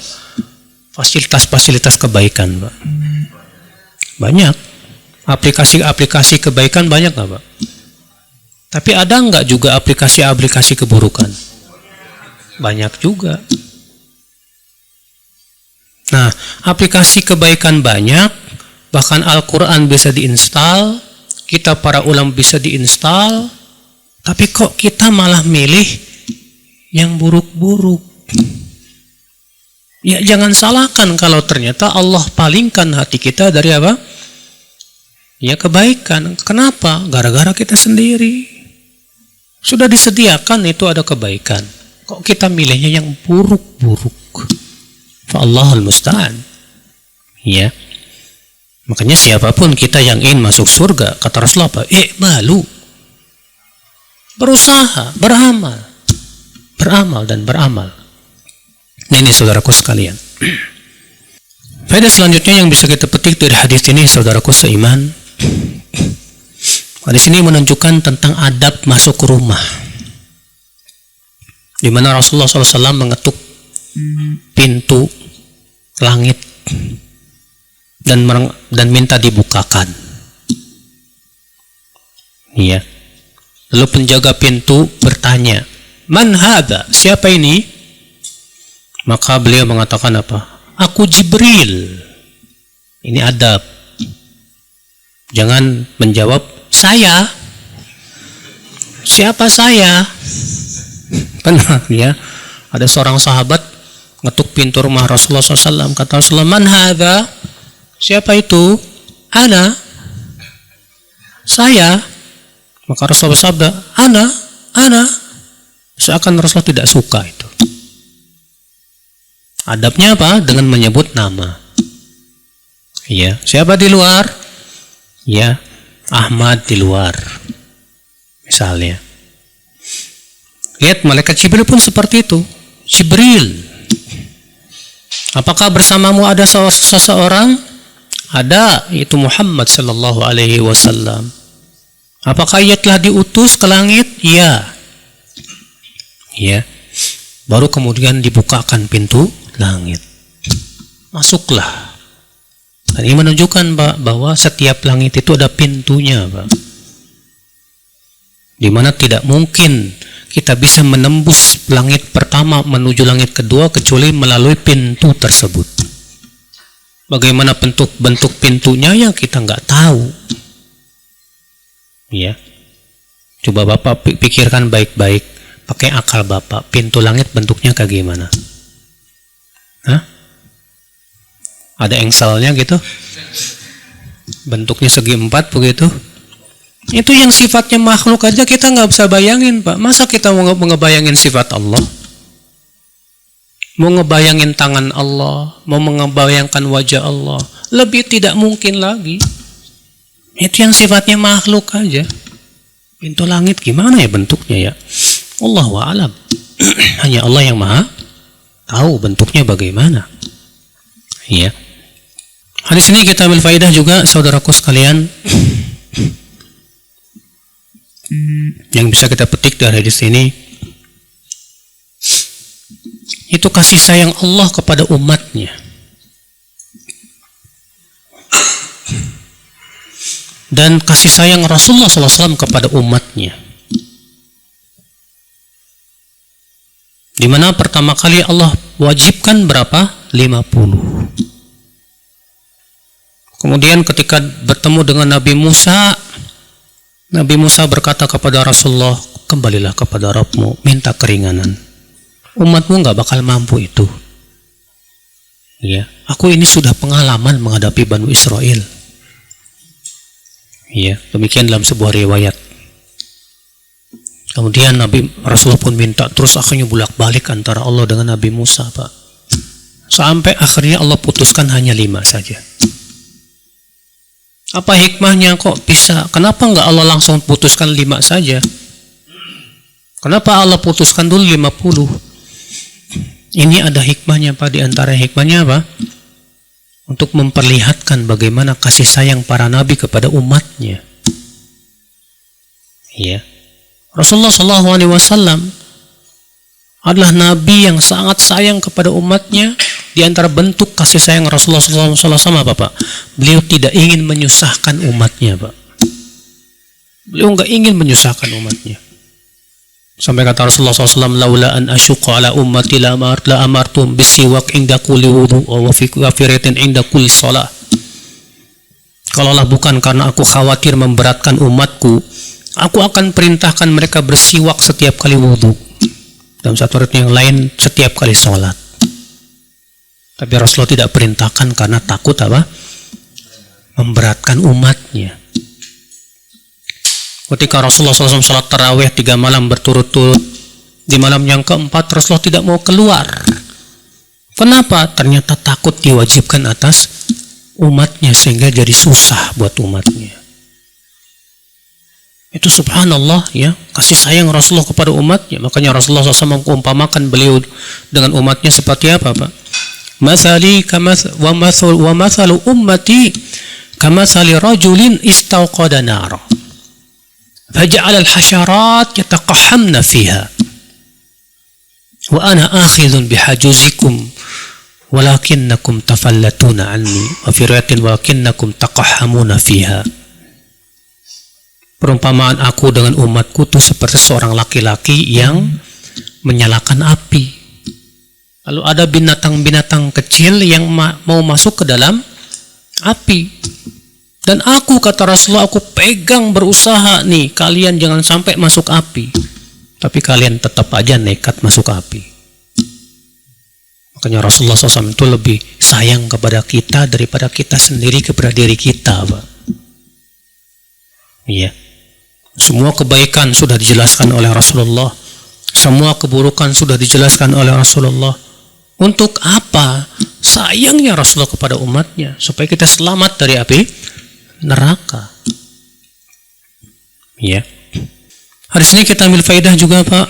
fasilitas-fasilitas kebaikan, Pak? Banyak. Aplikasi-aplikasi kebaikan banyak nggak, Pak? Tapi ada nggak juga aplikasi-aplikasi keburukan? Banyak juga. Nah, aplikasi kebaikan banyak, bahkan Al-Quran bisa diinstal, kita para ulama bisa diinstal, tapi kok kita malah milih yang buruk-buruk? Ya, jangan salahkan kalau ternyata Allah palingkan hati kita dari apa? Ya, kebaikan. Kenapa? Gara-gara kita sendiri. Sudah disediakan itu ada kebaikan. Kok kita milihnya yang buruk-buruk? Fa'allahul musta'an. Ya. Makanya siapapun kita yang ingin masuk surga, kata Rasulullah apa? Malu. Berusaha, beramal dan beramal. Nah, ini saudaraku sekalian. Faedah selanjutnya yang bisa kita petik dari hadis ini, saudaraku seiman, hadis ini menunjukkan tentang adab masuk ke rumah, di mana Rasulullah SAW mengetuk pintu langit dan minta dibukakan. Iya. Lalu penjaga pintu bertanya, "Man hadza? Siapa ini?" Maka beliau mengatakan apa? "Aku Jibril." Ini adab. Jangan menjawab, "Saya." Siapa saya? Pernah ya? Ada seorang sahabat ngetuk pintu rumah Rasulullah SAW. Kata Rasulullah, "Man hadza?" Siapa itu? "Ana." Saya. Maka Rasulullah bersabda, "Ana." Seakan Rasulullah tidak suka itu. Adabnya apa? Dengan menyebut nama. Ya, siapa di luar? Ya, Ahmad di luar. Misalnya. Lihat, malaikat Jibril pun seperti itu. Jibril. Apakah bersamamu ada seseorang? Ada, itu Muhammad sallallahu alaihi wasallam. Apakah ia telah diutus ke langit? Ya. Ya. Baru kemudian dibukakan pintu langit. Masuklah. Dan ini menunjukkan, Pak, bahwa setiap langit itu ada pintunya, Pak. Di mana tidak mungkin kita bisa menembus langit pertama menuju langit kedua kecuali melalui pintu tersebut. Bagaimana bentuk pintunya yang kita nggak tahu. Ya, coba Bapak pikirkan baik-baik, pakai akal Bapak, pintu langit bentuknya kayak gimana? Hah? Ada engselnya gitu? Bentuknya segi 4 begitu? Itu yang sifatnya makhluk aja kita nggak bisa bayangin, Pak. Masa kita mau ngebayangin sifat Allah? Mau ngebayangin tangan Allah? Mau ngebayangkan wajah Allah? Lebih tidak mungkin lagi. Itu yang sifatnya makhluk aja. Pintu langit gimana ya bentuknya ya? Allahu a'lam. Hanya Allah yang maha tahu bentuknya bagaimana. Ya. Hadis ini kita ambil faedah juga, saudaraku sekalian. Yang bisa kita petik dari hadis ini, itu kasih sayang Allah kepada umatnya. Dan kasih sayang Rasulullah SAW kepada umatnya. Di mana pertama kali Allah wajibkan berapa? 50. Kemudian ketika bertemu dengan Nabi Musa berkata kepada Rasulullah, "Kembalilah kepada Rabbmu, minta keringanan. Umatmu nggak bakal mampu itu." Ya, aku ini sudah pengalaman menghadapi Banu Israel. Ya, demikian dalam sebuah riwayat. Kemudian Rasulullah pun minta, terus akhirnya bolak-balik antara Allah dengan Nabi Musa, Pak. Sampai akhirnya Allah putuskan hanya 5 saja. Apa hikmahnya kok bisa? Kenapa nggak Allah langsung putuskan 5 saja? Kenapa Allah putuskan dulu 50? Ini ada hikmahnya, Pak. Di antara hikmahnya apa? Untuk memperlihatkan bagaimana kasih sayang para nabi kepada umatnya. Ya. Rasulullah SAW adalah nabi yang sangat sayang kepada umatnya. Di antara bentuk kasih sayang Rasulullah SAW sama apa, Pak? Beliau tidak ingin menyusahkan umatnya, Pak. Beliau nggak ingin menyusahkan umatnya. Sampai kata Rasulullah SAW, "Laula an asyqa ala ummati la amartum bisiwak inda kulli wudu wa fi kafiratin inda kulli shalah." Kalaulah bukan karena aku khawatir memberatkan umatku, aku akan perintahkan mereka bersiwak setiap kali wudu. Dalam satu riwayat yang lain, setiap kali sholat. Tapi Rasulullah tidak perintahkan karena takut apa? Memberatkan umatnya. Ketika Rasulullah SAW sholat tarawih 3 malam berturut-turut, di malam yang keempat Rasulullah tidak mau keluar. Kenapa? Ternyata takut diwajibkan atas umatnya sehingga jadi susah buat umatnya. Itu subhanallah ya, kasih sayang Rasulullah kepada umatnya. Makanya Rasulullah SAW mengumpamakan beliau dengan umatnya seperti apa, Pak? Mathali wa mathalu ummati kamathali rajulin istawqada nara faja'ala al-hasharat yataqahhamna fiha wa ana akhidhun bihajuzikum walakinnakum tafallatuna anni wa fi riwayatin walakinnakum taqahhamuna fiha. Perumpamaan aku dengan umatku itu seperti seorang laki-laki yang menyalakan api. Lalu ada binatang-binatang kecil yang mau masuk ke dalam api. Dan aku, kata Rasulullah, aku pegang berusaha nih, kalian jangan sampai masuk api. Tapi kalian tetap aja nekat masuk api. Makanya Rasulullah SAW itu lebih sayang kepada kita daripada kita sendiri kepada diri kita, Pak. Iya. Semua kebaikan sudah dijelaskan oleh Rasulullah. Semua keburukan sudah dijelaskan oleh Rasulullah. Untuk apa? Sayangnya Rasulullah kepada umatnya, supaya kita selamat dari api neraka. Ya. Hadis ini kita ambil faedah juga, Pak.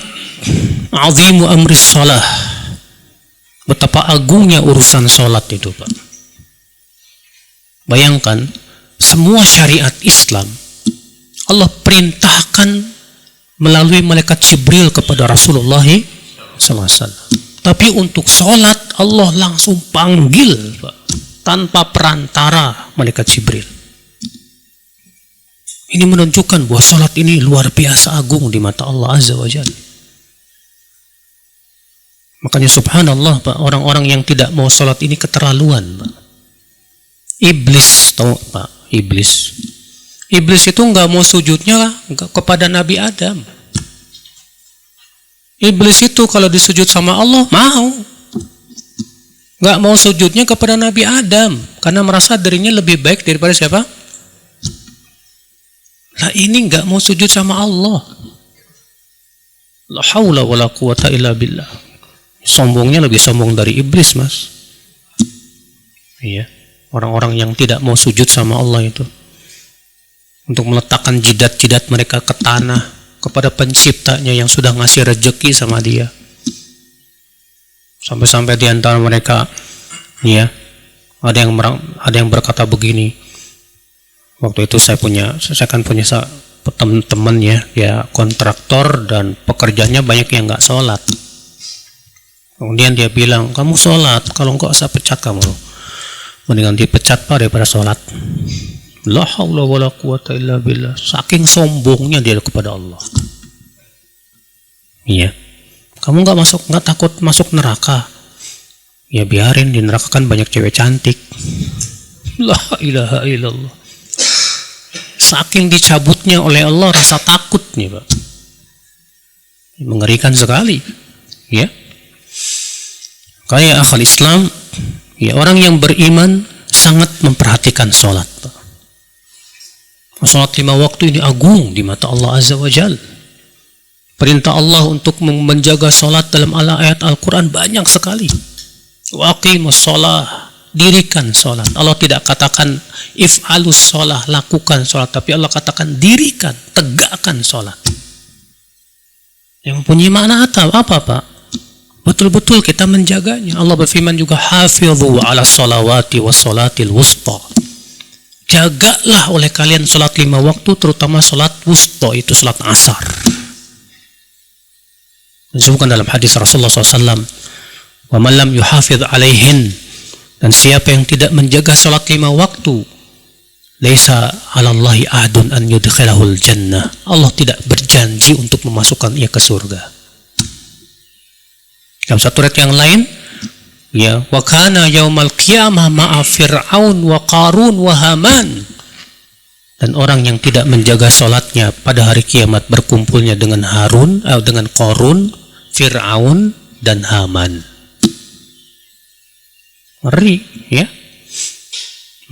Azimu amris shalah. Betapa agungnya urusan sholat itu, Pak. Bayangkan, semua syariat Islam Allah perintahkan melalui malaikat Jibril kepada Rasulullah SAW. Tapi untuk sholat Allah langsung panggil, Pak, tanpa perantara malaikat Jibril. Ini menunjukkan bahwa sholat ini luar biasa agung di mata Allah Azza wa Jalla. Makanya subhanallah, Pak, orang-orang yang tidak mau sholat ini keterlaluan, Pak. Iblis, tahu Pak, iblis. Iblis itu nggak mau sujudnya kepada Nabi Adam. Iblis itu kalau disujud sama Allah mau. Nggak mau sujudnya kepada Nabi Adam karena merasa dirinya lebih baik daripada siapa? Lah ini nggak mau sujud sama Allah. La haula wala quwata illa billah. Sombongnya lebih sombong dari iblis, Mas. Iya, orang-orang yang tidak mau sujud sama Allah itu, untuk meletakkan jidat-jidat mereka ke tanah kepada penciptanya yang sudah ngasih rezeki sama dia. Sampai-sampai di antara mereka, ya, ada yang berkata begini. Waktu itu saya kan punya teman ya kontraktor dan pekerjanya banyak yang nggak sholat. Kemudian dia bilang, kamu sholat, kalau enggak saya pecat kamu. Mendingan dipecat, Pak, daripada sholat. La haula wala quwata illa billah. Saking sombongnya dia kepada Allah. Iya. Kamu nggak takut masuk neraka? Ya biarin, di neraka kan banyak cewek cantik. La ilaha illallah. Saking dicabutnya oleh Allah rasa takutnya, Pak. Mengerikan sekali. Ya. Kayak akal Islam, ya, orang yang beriman sangat memperhatikan sholat, Pak. Salat 5 waktu ini agung di mata Allah Azza wa Jalla. Perintah Allah untuk menjaga salat dalam ayat Al-Quran banyak sekali. Wa aqimus shalah, dirikan salat. Allah tidak katakan if'alus shalah, lakukan salat, tapi Allah katakan dirikan, tegakkan salat. Yang mempunyai makna apa, Pak? Betul-betul kita menjaganya. Allah berfirman juga, hafidhu ala salawati was salatil wusta. Jagalah oleh kalian salat 5 waktu, terutama salat wusta, itu salat asar. Disebutkan dalam hadis Rasulullah SAW, wa man lam yuhafidh alaihin, dan siapa yang tidak menjaga salat 5 waktu, laisa 'alallahi ahadun an yudkhilahul jannah. Allah tidak berjanji untuk memasukkan ia ke surga. Dalam satu ayat yang lain, ya, wa kana yaumal qiyamah ma'a fir'aun wa qarun wa haman. Dan orang yang tidak menjaga salatnya pada hari kiamat berkumpulnya dengan dengan Qarun, Fir'aun dan Haman. Ngeri, ya.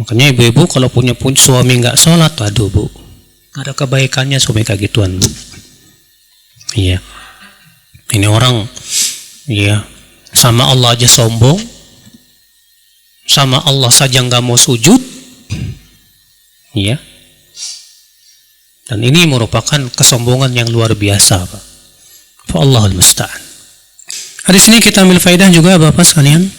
Makanya ibu-ibu kalau punya suami nggak salat, aduh, Bu, nggak ada kebaikannya suami kayak gituan, Bu. Iya. Ini orang, ya, sama Allah aja sombong, sama Allah saja nggak mau sujud, ya. Dan ini merupakan kesombongan yang luar biasa, Pak. Allahul musta'an. Hadis ini kita ambil faedah juga, Bapak sekalian.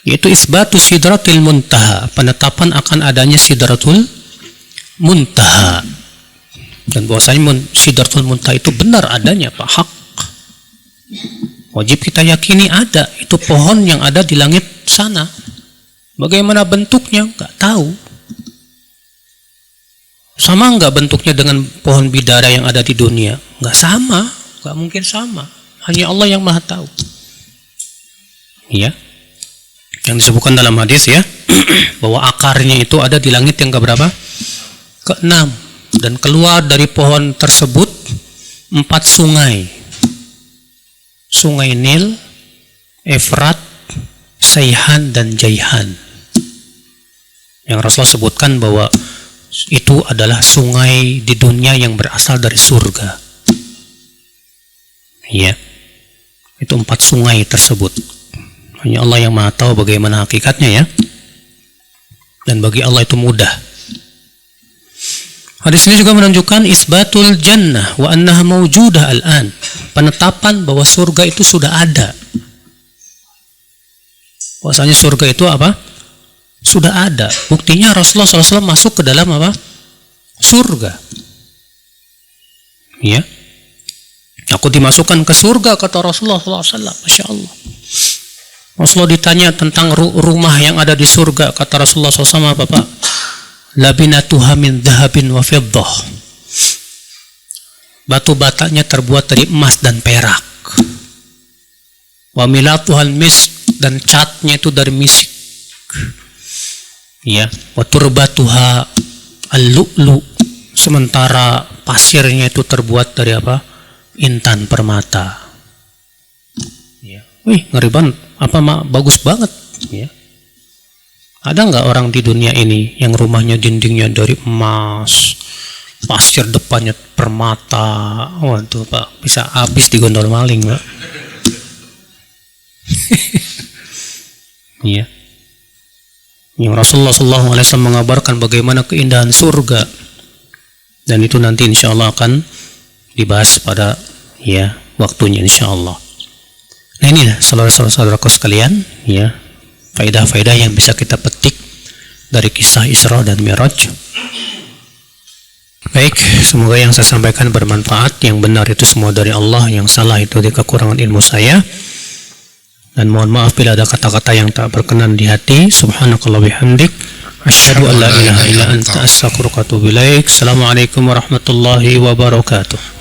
yaitu isbatu sidratil muntaha, penetapan akan adanya sidratul muntaha, dan bahwasanya sidratul muntaha itu benar adanya, Pak, hak. Wajib kita yakini ada, itu pohon yang ada di langit sana. Bagaimana bentuknya? Nggak tahu. Sama nggak bentuknya dengan pohon bidara yang ada di dunia? Nggak sama, nggak mungkin sama. Hanya Allah yang Maha tahu. Ya, yang disebutkan dalam hadis ya, bahwa akarnya itu ada di langit yang keberapa? Ke-6, dan keluar dari pohon tersebut 4 sungai. Sungai Nil, Efrat, Saihan, dan Jaihan. Yang Rasulullah sebutkan bahwa itu adalah sungai di dunia yang berasal dari surga. Ya, itu 4 sungai tersebut. Hanya Allah yang Maha tahu bagaimana hakikatnya ya. Dan bagi Allah itu mudah. Hadis ini juga menunjukkan isbatul jannah wa annaha mawjudah al-an. Penetapan bahwa surga itu sudah ada. Bahwasanya surga itu apa? Sudah ada. Buktinya Rasulullah SAW masuk ke dalam apa? Surga. Ya. Aku dimasukkan ke surga, kata Rasulullah SAW. Masya Allah. Rasulullah ditanya tentang rumah yang ada di surga, kata Rasulullah SAW apa, Pak? Labinatuha min dhahabin wa fiddah. Batu batanya terbuat dari emas dan perak. Wa milatuhal misk, dan catnya itu dari misik. Ya, wa turbatuha al-lu'lu, sementara pasirnya itu terbuat dari apa? Intan permata. Ya. Wih, ngeri banget. Bagus banget, ya. Ada nggak orang di dunia ini yang rumahnya dindingnya dari emas, pasir depannya permata? Waduh, Pak, bisa habis digondol maling, Pak. Iya. Yang Rasulullah SAW mengabarkan bagaimana keindahan surga, dan itu nanti insya Allah akan dibahas pada ya waktunya insya Allah. Nah, ini saudara-saudaraku sekalian, ya, faedah-faedah yang bisa kita petik dari kisah Isra dan Mi'raj. Baik, semoga yang saya sampaikan bermanfaat. Yang benar itu semua dari Allah, yang salah itu dari kekurangan ilmu saya. Dan mohon maaf bila ada kata-kata yang tak berkenan di hati. Subhanakallah bihamdik, asyhadu an la ilaha illa anta, astaghfiruka wa atubu ilaik. Assalamualaikum warahmatullahi wabarakatuh.